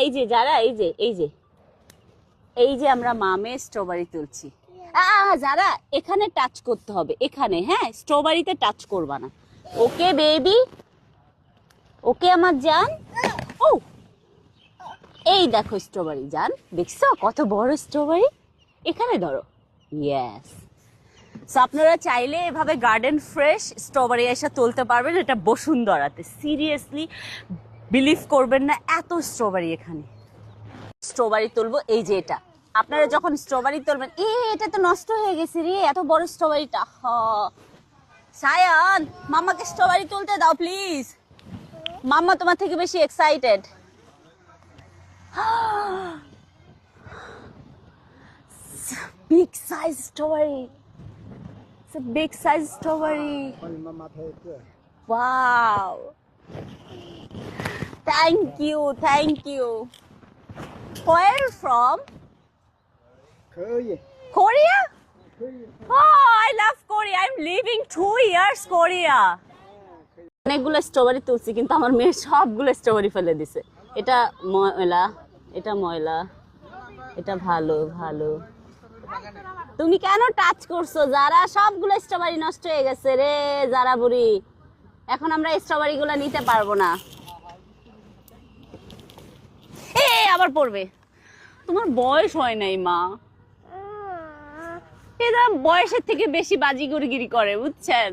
এই যে যারা এই যে আমরা মামে স্ট্রবেরি তুলছি। যারা এখানে টাচ করতে হবে, এখানে, হ্যাঁ, স্ট্রবেরিতে টাচ করবা না। ওকে বেবি, ওকে আমার জান। ও এই দেখো স্ট্রবেরি জান, দেখছো কত বড় স্ট্রবেরি, এখানে ধরো। ইয়েস। সো আপনারা চাইলে এভাবে গার্ডেন ফ্রেশ স্ট্রবেরি এসে তুলতে পারবেন, এটা বসুন্ধরাতে। সিরিয়াসলি বিলিভ করবেন না, এত স্ট্রবেরি এখানে। স্ট্রবেরি তুলবো, এই যে এটা। আপনারা যখন স্ট্রবেরি তুলবেন, এটা তো নষ্ট হয়ে গেছে রে, এত বড় স্ট্রবেরিটা। সায়ান, মাম্মাকে স্ট্রবেরি তুলতে দাও প্লিজ। মাম্মা তোমার থেকে বেশি excited. Big size strawberry. It's a big size strawberry. Wow. Thank you, thank you. Where are you from? Korea. Korea? Oh, I love Korea. I'm living 2 years Korea. অনেকগুলো স্ট্রবেরি তুলছি, কিন্তু আমার মেয়ে সবগুলো স্ট্রবেরি ফেলে দিছে। এটা ময়লা, এটা ময়লা, এটা ভালো ভালো। তুমি কেন টাচ করছো যারা? সবগুলো স্ট্রবেরি নষ্ট হয়ে গেছে রে যারা বুড়ি। এখন আমরা স্ট্রবেরি গুলো নিতে পারবো না। আবার পড়বে। তোমার বয়স হয় নাই মা, এরা বয়সের থেকে বেশি বাজিগরগিরি করে, বুঝছেন?